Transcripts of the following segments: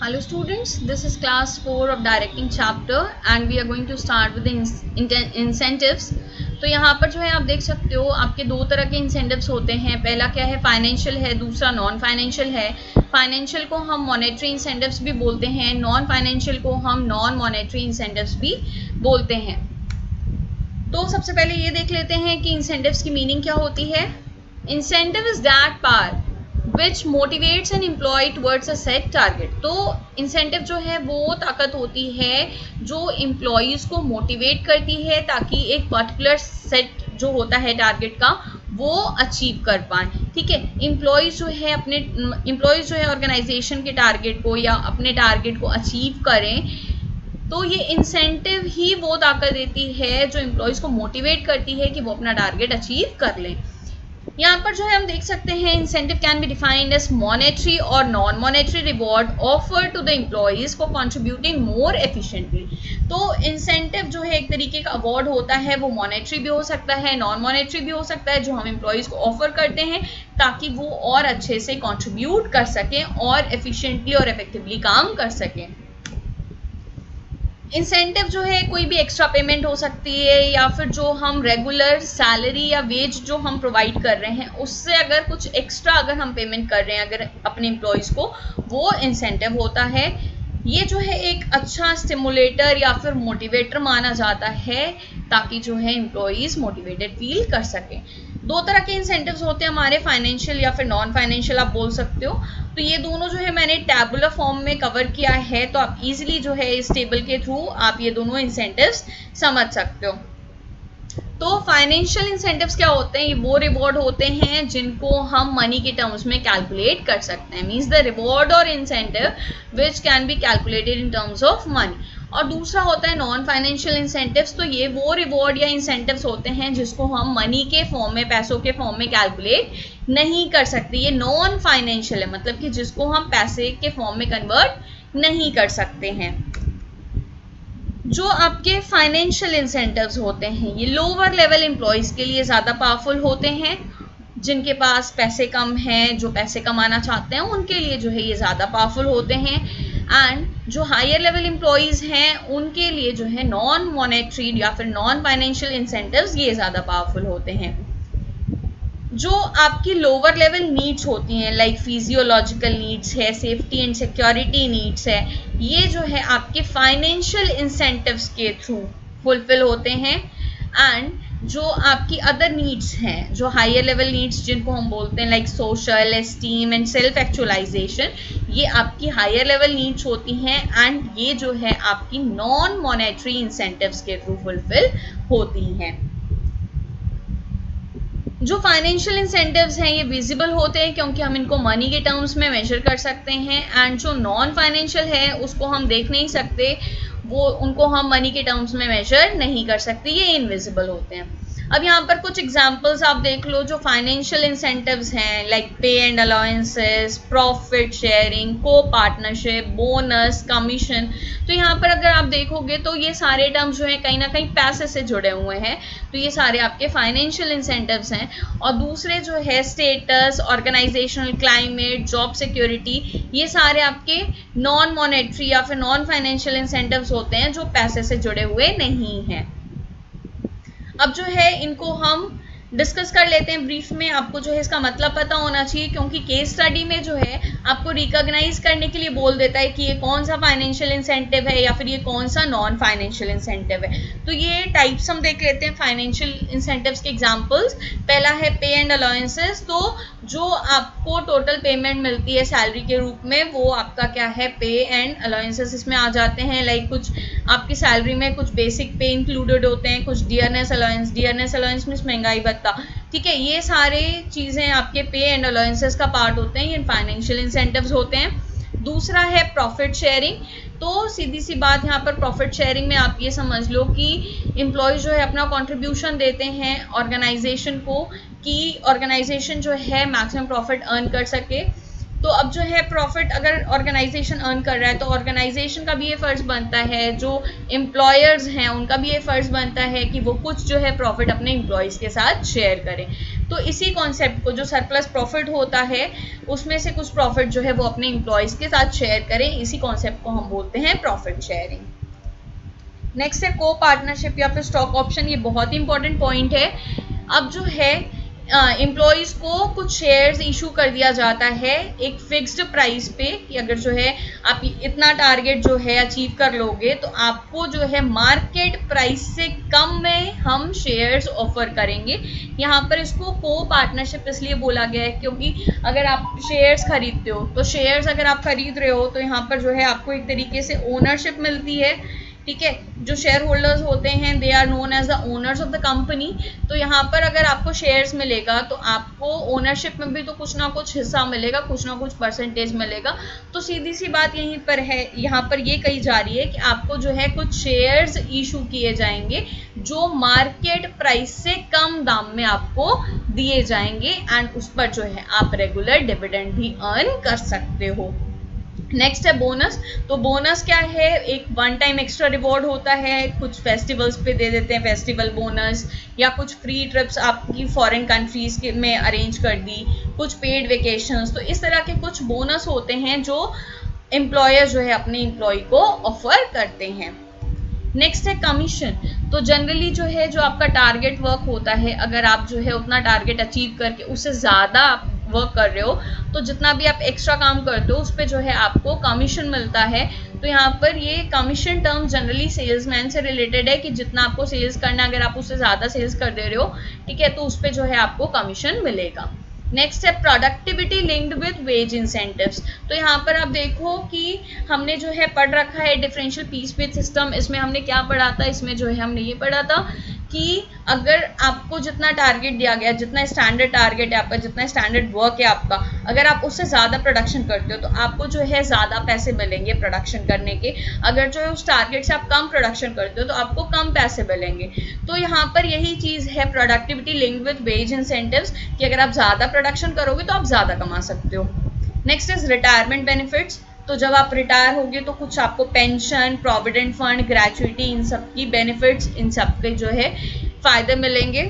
Hello students, this is class 4 of directing chapter and we are going to start with the incentives. तो यहाँ पर जो है आप देख सकते हो आपके दो तरह के इंसेंटिव्स होते हैं. पहला क्या है, फाइनेंशियल है, दूसरा नॉन फाइनेंशियल है. फाइनेंशियल को हम मॉनेटरी इंसेंटिव्स भी बोलते हैं, नॉन फाइनेंशियल को हम नॉन मॉनेटरी इंसेंटिव्स भी बोलते हैं. तो सबसे पहले ये देख लेते हैं कि इंसेंटिव्स की मीनिंग क्या होती है. Incentive is that power which motivates an employee towards a set target. तो इंसेंटिव जो है वो ताकत होती है जो एम्प्लॉयज़ को मोटिवेट करती है ताकि एक पर्टिकुलर सेट जो होता है टारगेट का वो अचीव कर पाए. ठीक है, एम्प्लॉयज़ जो है ऑर्गेनाइजेशन के टारगेट को या अपने टारगेट को अचीव करें, तो ये इंसेंटिव ही वो ताकत देती है जो एम्प्लॉयज़ को मोटिवेट करती है कि वो अपना टारगेट अचीव कर लें. यहाँ पर जो है हम देख सकते हैं incentive can be defined as monetary और non monetary reward offer to the employees for contributing more efficiently. तो इंसेंटिव जो है एक तरीके का अवार्ड होता है, वो मॉनेटरी भी हो सकता है, नॉन मॉनेटरी भी हो सकता है, जो हम एम्प्लॉयज को ऑफर करते हैं ताकि वो और अच्छे से कंट्रीब्यूट कर सकें और एफिशिएंटली और इफेक्टिवली काम कर सकें. इंसेंटिव जो है कोई भी एक्स्ट्रा पेमेंट हो सकती है या फिर जो हम रेगुलर सैलरी या वेज जो हम प्रोवाइड कर रहे हैं उससे अगर कुछ एक्स्ट्रा अगर हम पेमेंट कर रहे हैं अगर अपने एम्प्लॉयज़ को, वो इंसेंटिव होता है. ये जो है एक अच्छा स्टिमुलेटर या फिर मोटिवेटर माना जाता है ताकि जो है एम्प्लॉयज़ मोटिवेटेड फील कर सकें. दो तरह के इंसेंटिव्स होते हैं हमारे, फाइनेंशियल या फिर नॉन फाइनेंशियल आप बोल सकते हो. तो ये दोनों जो है मैंने टैबुलर फॉर्म में कवर किया है, तो आप इजीली जो है इस टेबल के थ्रू आप ये दोनों इंसेंटिव्स समझ सकते हो. तो फाइनेंशियल इंसेंटिव्स क्या होते हैं, ये वो रिवॉर्ड होते हैं जिनको हम मनी के टर्म्स में कैलकुलेट कर सकते हैं. मीन्स द रिवॉर्ड और incentive which can be calculated in terms of money. और दूसरा होता है नॉन फाइनेंशियल इंसेंटिव्स. तो ये वो रिवॉर्ड या इंसेंटिव्स होते हैं जिसको हम मनी के फॉर्म में, पैसों के फॉर्म में कैलकुलेट नहीं कर सकते. ये नॉन फाइनेंशियल है, मतलब कि जिसको हम पैसे के फॉर्म में कन्वर्ट नहीं कर सकते हैं. जो आपके फाइनेंशियल इंसेंटिव्स होते हैं ये लोअर लेवल एम्प्लॉयज़ के लिए ज़्यादा पावरफुल होते हैं. जिनके पास पैसे कम हैं, जो पैसे कमाना चाहते हैं, उनके लिए जो है ये ज़्यादा पावरफुल होते हैं. एंड जो हायर लेवल एम्प्लॉयज़ हैं उनके लिए जो है नॉन मॉनेटरी या फिर नॉन फाइनेंशियल इंसेंटिव्स ये ज़्यादा पावरफुल होते हैं. जो आपकी लोअर लेवल नीड्स होती हैं लाइक फिजियोलॉजिकल नीड्स है, सेफ्टी एंड सिक्योरिटी नीड्स है, ये जो है आपके फाइनेंशियल इंसेंटिव्स के थ्रू फुलफिल होते हैं. एंड जो आपकी अदर नीड्स हैं, जो हायर लेवल नीड्स जिनको हम बोलते हैं like social esteem and self actualisation, ये आपकी हायर लेवल नीड्स होती हैं एंड ये जो है आपकी नॉन मॉनेटरी इंसेंटिव्स के थ्रू फुलफिल होती हैं. जो फाइनेंशियल इंसेंटिव्स हैं ये विजिबल होते हैं क्योंकि हम इनको मनी के टर्म्स में मेजर कर सकते हैं. एंड जो नॉन फाइनेंशियल है उसको हम देख नहीं सकते, वो उनको हम मनी के टर्म्स में मेजर नहीं कर सकते, ये इनविजिबल होते हैं. अब यहाँ पर कुछ एग्जांपल्स आप देख लो जो फाइनेंशियल इंसेंटिव्स हैं लाइक पे एंड अलाउंसेस, प्रॉफिट शेयरिंग, को पार्टनरशिप, बोनस, कमीशन. तो यहाँ पर अगर आप देखोगे तो ये सारे टर्म्स जो हैं कहीं ना कहीं पैसे से जुड़े हुए हैं, तो ये सारे आपके फाइनेंशियल इंसेंटिव्स हैं. और दूसरे जो है status, organisational climate, job security, ये सारे आपके नॉन मॉनेटरी या फिर नॉन फाइनेंशियल इंसेंटिव्स होते हैं जो पैसे से जुड़े हुए नहीं हैं. अब जो है इनको हम डिस्कस कर लेते हैं ब्रीफ में. आपको जो है इसका मतलब पता होना चाहिए क्योंकि केस स्टडी में जो है आपको रिकॉग्नाइज करने के लिए बोल देता है कि ये कौन सा फाइनेंशियल इंसेंटिव है या फिर ये कौन सा नॉन फाइनेंशियल इंसेंटिव है. तो ये टाइप्स हम देख लेते हैं फाइनेंशियल इंसेंटिव्स के एग्जांपल्स. पहला है पे एंड अलाउंसेस. तो जो आपको टोटल पेमेंट मिलती है सैलरी के रूप में वो आपका क्या है, पे एंड अलाउंसेस इसमें आ जाते हैं. लाइक कुछ आपकी सैलरी में कुछ बेसिक पे इंक्लूडेड होते हैं, कुछ डियरनेस अलाउंस मीन्स महंगाई भत्ता. ठीक है, ये सारे चीज़ें आपके पे एंड अलाउंसेस का पार्ट होते हैं, ये फाइनेंशियल इंसेंटिव्स होते हैं. दूसरा है प्रॉफिट शेयरिंग. तो सीधी सी बात यहाँ पर प्रॉफिट शेयरिंग में आप ये समझ लो कि एम्प्लॉय जो है अपना कंट्रीब्यूशन देते हैं ऑर्गेनाइजेशन को कि ऑर्गेनाइजेशन जो है मैक्सिमम प्रॉफिट अर्न कर सके. तो अब जो है प्रॉफिट अगर ऑर्गेनाइजेशन अर्न कर रहा है तो ऑर्गेनाइजेशन का भी ये फ़र्ज़ बनता है, जो एम्प्लॉयर्स हैं उनका भी ये फ़र्ज़ बनता है कि वो कुछ जो है प्रॉफिट अपने एम्प्लॉयज़ के साथ शेयर करें. तो इसी कॉन्सेप्ट को, जो सरप्लस प्रॉफिट होता है उसमें से कुछ प्रॉफिट जो है वो अपने एम्प्लॉयज के साथ शेयर करें, इसी कॉन्सेप्ट को हम बोलते हैं प्रॉफिट शेयरिंग। नेक्स्ट है को पार्टनरशिप या फिर स्टॉक ऑप्शन। ये बहुत ही इंपॉर्टेंट पॉइंट है। अब जो है एम्प्लॉयज़ को कुछ शेयर्स इशू कर दिया जाता है एक फिक्स्ड प्राइस पे कि अगर जो है आप इतना टारगेट जो है अचीव कर लोगे तो आपको जो है मार्केट प्राइस से कम में हम शेयर्स ऑफर करेंगे। यहाँ पर इसको को पार्टनरशिप इसलिए बोला गया है क्योंकि अगर आप शेयर्स खरीदते हो तो शेयर्स अगर आप खरीद रहे हो तो यहाँ पर जो है आपको एक तरीके से ओनरशिप मिलती है, ठीक है। जो शेयर होल्डर्स होते हैं they are known as the owners of the company. तो यहाँ पर अगर आपको शेयर्स मिलेगा तो आपको ओनरशिप में भी तो कुछ ना कुछ हिस्सा मिलेगा, कुछ ना कुछ परसेंटेज मिलेगा। तो सीधी सी बात यहीं पर है, यहाँ पर ये कही जा रही है कि आपको जो है कुछ शेयर्स इशू किए जाएंगे जो मार्केट प्राइस से कम दाम में आपको दिए जाएंगे एंड उस पर जो है आप रेगुलर डिविडेंड भी अर्न कर सकते हो। नेक्स्ट है बोनस। तो बोनस क्या है, एक वन टाइम एक्स्ट्रा रिवॉर्ड होता है, कुछ फेस्टिवल्स पे दे देते हैं फेस्टिवल बोनस, या कुछ फ्री ट्रिप्स आपकी फॉरेन कंट्रीज में अरेंज कर दी, कुछ पेड वेकेशंस। तो इस तरह के कुछ बोनस होते हैं जो एम्प्लॉयर जो है अपने एम्प्लॉय को ऑफर करते हैं। नेक्स्ट है कमीशन। तो जनरली जो है जो आपका टारगेट वर्क होता है, अगर आप जो है उतना टारगेट अचीव करके उससे ज़्यादा वर्क कर रहे हो तो जितना भी आप एक्स्ट्रा काम करते हो उस पर जो है आपको कमीशन मिलता है। तो यहाँ पर ये कमीशन टर्म जनरली सेल्समैन से रिलेटेड है कि जितना आपको सेल्स करना है, अगर आप उससे ज़्यादा सेल्स कर दे रहे हो, ठीक है, तो उस पर जो है आपको कमीशन मिलेगा। नेक्स्ट है productivity linked with wage incentives. तो यहाँ पर आप देखो कि हमने जो है पढ़ रखा है डिफरेंशियल पीस विद सिस्टम। इसमें हमने क्या पढ़ा था, इसमें जो है हमने ये पढ़ा था कि अगर आपको जितना टारगेट दिया गया, जितना स्टैंडर्ड टारगेट है आपका, जितना स्टैंडर्ड वर्क है आपका, अगर आप उससे ज़्यादा प्रोडक्शन करते हो तो आपको जो है ज़्यादा पैसे मिलेंगे प्रोडक्शन करने के। अगर जो है उस टारगेट से आप कम प्रोडक्शन करते हो तो आपको कम पैसे मिलेंगे। तो यहाँ पर यही चीज़ है productivity linked with wage incentives कि अगर आप ज़्यादा प्रोडक्शन करोगे तो आप ज़्यादा कमा सकते हो। Next is retirement benefits. तो जब आप रिटायर होगे तो कुछ आपको पेंशन, प्रोविडेंट फंड, ग्रेचुइटी, इन सब की बेनिफिट्स, इन सब के जो है फायदे मिलेंगे।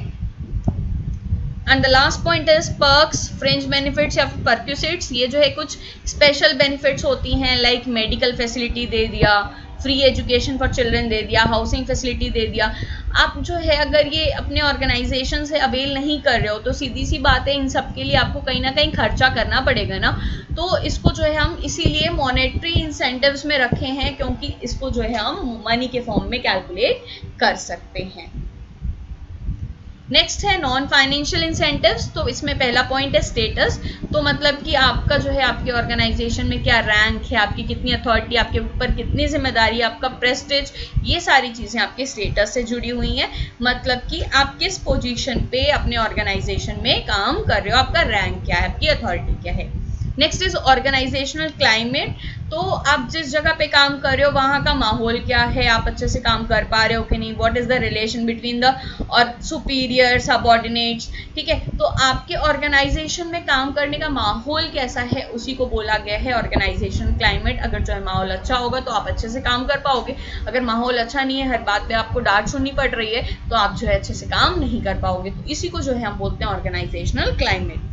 And the last point is perks, fringe benefits या फिर परक्यूसिट्स। ये जो है कुछ स्पेशल बेनिफिट्स होती हैं, लाइक मेडिकल फैसिलिटी दे दिया, free education for children they दिया, हाउसिंग फैसिलिटी दे दिया। आप जो है अगर ये अपने ऑर्गेनाइजेशन से अवेल नहीं कर रहे हो तो सीधी सी बात है इन सब के लिए आपको कहीं ना कहीं खर्चा करना पड़ेगा ना। तो इसको जो है हम इसीलिए मॉनेटरी इंसेंटिव्स में रखे हैं क्योंकि इसको जो है हम मनी के फॉर्म में कैलकुलेट कर सकते हैं। नेक्स्ट है नॉन फाइनेंशियल इंसेंटिव्स। तो इसमें पहला पॉइंट है स्टेटस। तो मतलब कि आपका जो है आपके ऑर्गेनाइजेशन में क्या रैंक है, आपकी कितनी अथॉरिटी, आपके ऊपर कितनी जिम्मेदारी, आपका प्रेस्टिज, ये सारी चीज़ें आपके स्टेटस से जुड़ी हुई हैं। मतलब कि आप किस पोजीशन पे अपने ऑर्गेनाइजेशन में काम कर रहे हो, आपका रैंक क्या है, आपकी अथॉरिटी क्या है। Next is organisational climate. तो आप जिस जगह पे काम कर रहे हो वहाँ का माहौल क्या है, आप अच्छे से काम कर पा रहे हो कि नहीं, what is the relation between the और सुपीरियर सबऑर्डिनेट्स, ठीक है। तो आपके ऑर्गेनाइजेशन में काम करने का माहौल कैसा है उसी को बोला गया है ऑर्गेनाइजेशनल क्लाइमेट। अगर जो है माहौल अच्छा होगा तो आप अच्छे से काम कर पाओगे, अगर माहौल अच्छा नहीं है, हर बात पे आपको डांट सुननी पड़ रही है, तो आप जो है अच्छे से काम नहीं कर पाओगे। तो इसी को जो है हम बोलते हैं ऑर्गेनाइजेशनल क्लाइमेट।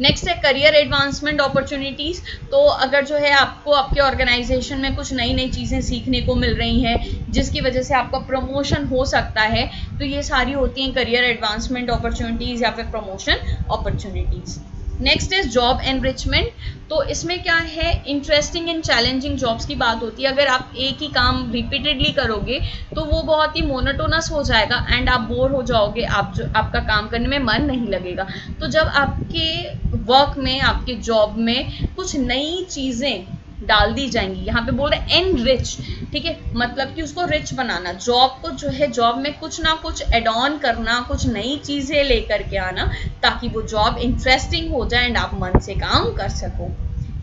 नेक्स्ट है करियर एडवांसमेंट अपॉर्चुनिटीज़। तो अगर जो है आपको आपके ऑर्गेनाइजेशन में कुछ नई नई चीज़ें सीखने को मिल रही हैं जिसकी वजह से आपका प्रमोशन हो सकता है, तो ये सारी होती हैं करियर एडवांसमेंट अपॉर्चुनिटीज़ या फिर promotion opportunities. Next is job enrichment. तो इसमें क्या है, इंटरेस्टिंग एंड चैलेंजिंग जॉब्स की बात होती है। अगर आप एक ही काम रिपीटेडली करोगे तो वो बहुत ही मोनोटोनस हो जाएगा एंड आप बोर हो जाओगे, आपका काम करने में मन नहीं लगेगा। तो जब आपके वर्क में, आपके जॉब में कुछ नई चीज़ें डाल दी जाएंगी, यहाँ पे बोल रहे हैं एनरिच, ठीक है, मतलब कि उसको रिच बनाना, जॉब को जो है जॉब में कुछ ना कुछ एड ऑन करना, कुछ नई चीज़ें लेकर के आना ताकि वो जॉब इंटरेस्टिंग हो जाए एंड आप मन से काम कर सको।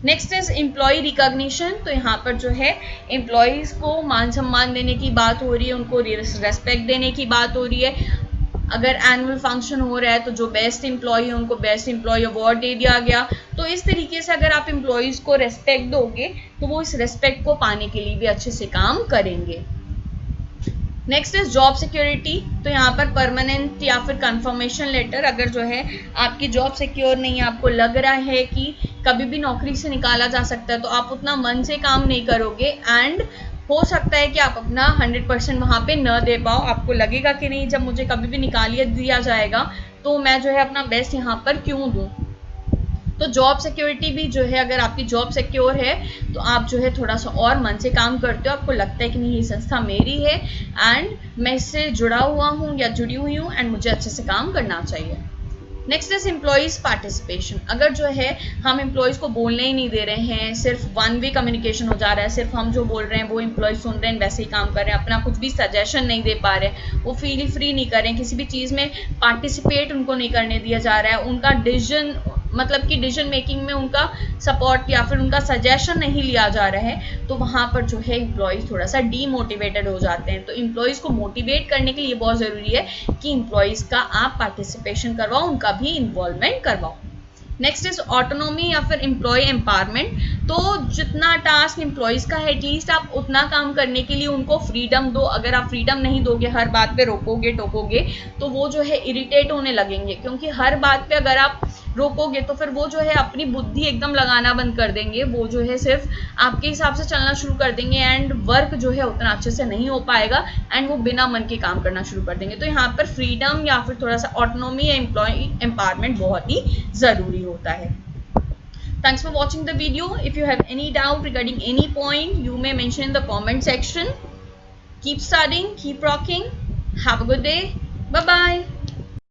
Next is employee recognition. तो यहाँ पर जो है एम्प्लॉयज़ को मान सम्मान देने की बात हो रही है, उनको रेस्पेक्ट देने की बात हो रही है। अगर एनुअल फंक्शन हो रहा है तो जो बेस्ट एम्प्लॉय है उनको बेस्ट एम्प्लॉय अवार्ड दे दिया गया। तो इस तरीके से अगर आप एम्प्लॉयज़ को रेस्पेक्ट दोगे तो वो इस रेस्पेक्ट को पाने के लिए भी अच्छे से काम करेंगे। Next is job security. तो यहाँ पर परमानेंट या फिर कंफर्मेशन लेटर, अगर जो है आपकी जॉब सिक्योर नहीं है, आपको लग रहा है कि कभी भी नौकरी से निकाला जा सकता है, तो आप उतना मन से काम नहीं करोगे एंड हो सकता है कि आप अपना 100% वहाँ पे न दे पाओ। आपको लगेगा कि नहीं, जब मुझे कभी भी निकाल दिया जाएगा तो मैं जो है अपना बेस्ट यहाँ पर क्यों दूँ। तो जॉब सिक्योरिटी भी जो है, अगर आपकी जॉब सिक्योर है तो आप जो है थोड़ा सा और मन से काम करते हो, आपको लगता है कि नहीं ये संस्था मेरी है एंड मैं इससे जुड़ा हुआ हूँ या जुड़ी हुई हूँ एंड मुझे अच्छे से काम करना चाहिए। Next is employees participation. अगर जो है हम एम्प्लॉयज़ को बोलने ही नहीं दे रहे हैं, सिर्फ वन वे कम्युनिकेशन हो जा रहा है, सिर्फ हम जो बोल रहे हैं वो एम्प्लॉयज़ सुन रहे हैं, वैसे ही काम कर रहे हैं, अपना कुछ भी सजेशन नहीं दे पा रहे हैं, वो फील फ्री नहीं कर रहे हैं, किसी भी चीज़ में पार्टिसिपेट उनको नहीं करने दिया जा रहा है, उनका डिसीजन मतलब कि डिसीजन मेकिंग में उनका सपोर्ट या फिर उनका सजेशन नहीं लिया जा रहा है, तो वहाँ पर जो है एम्प्लॉयज़ थोड़ा सा डीमोटिवेटेड हो जाते हैं। तो एम्प्लॉयज़ को मोटिवेट करने के लिए बहुत ज़रूरी है कि एम्प्लॉयज़ का आप पार्टिसिपेशन करवाओ, उनका भी इन्वॉल्वमेंट करवाओ। नेक्स्ट इज ऑटोनॉमी या फिर एम्प्लॉय एम्पावरमेंट। तो जितना टास्क एम्प्लॉयज़ का है एटलीस्ट आप उतना काम करने के लिए उनको फ्रीडम दो। अगर आप फ्रीडम नहीं दोगे, हर बात पे रोकोगे टोकोगे, तो वो जो है इरिटेट होने लगेंगे, क्योंकि हर बात पे अगर आप रोकोगे तो फिर वो जो है अपनी बुद्धि एकदम लगाना बंद कर देंगे, वो जो है सिर्फ आपके हिसाब से चलना शुरू कर देंगे एंड वर्क जो है उतना अच्छे से नहीं हो पाएगा एंड वो बिना मन के काम करना शुरू कर देंगे। तो यहाँ पर फ्रीडम या फिर थोड़ा सा ऑटोनॉमी या एम्प्लॉय एम्पावरमेंट बहुत ही ज़रूरी होता है। Thanks for watching the video. If you have any doubt regarding any point, you may mention in the comment section. Keep studying, keep rocking. Have a good day. Bye bye.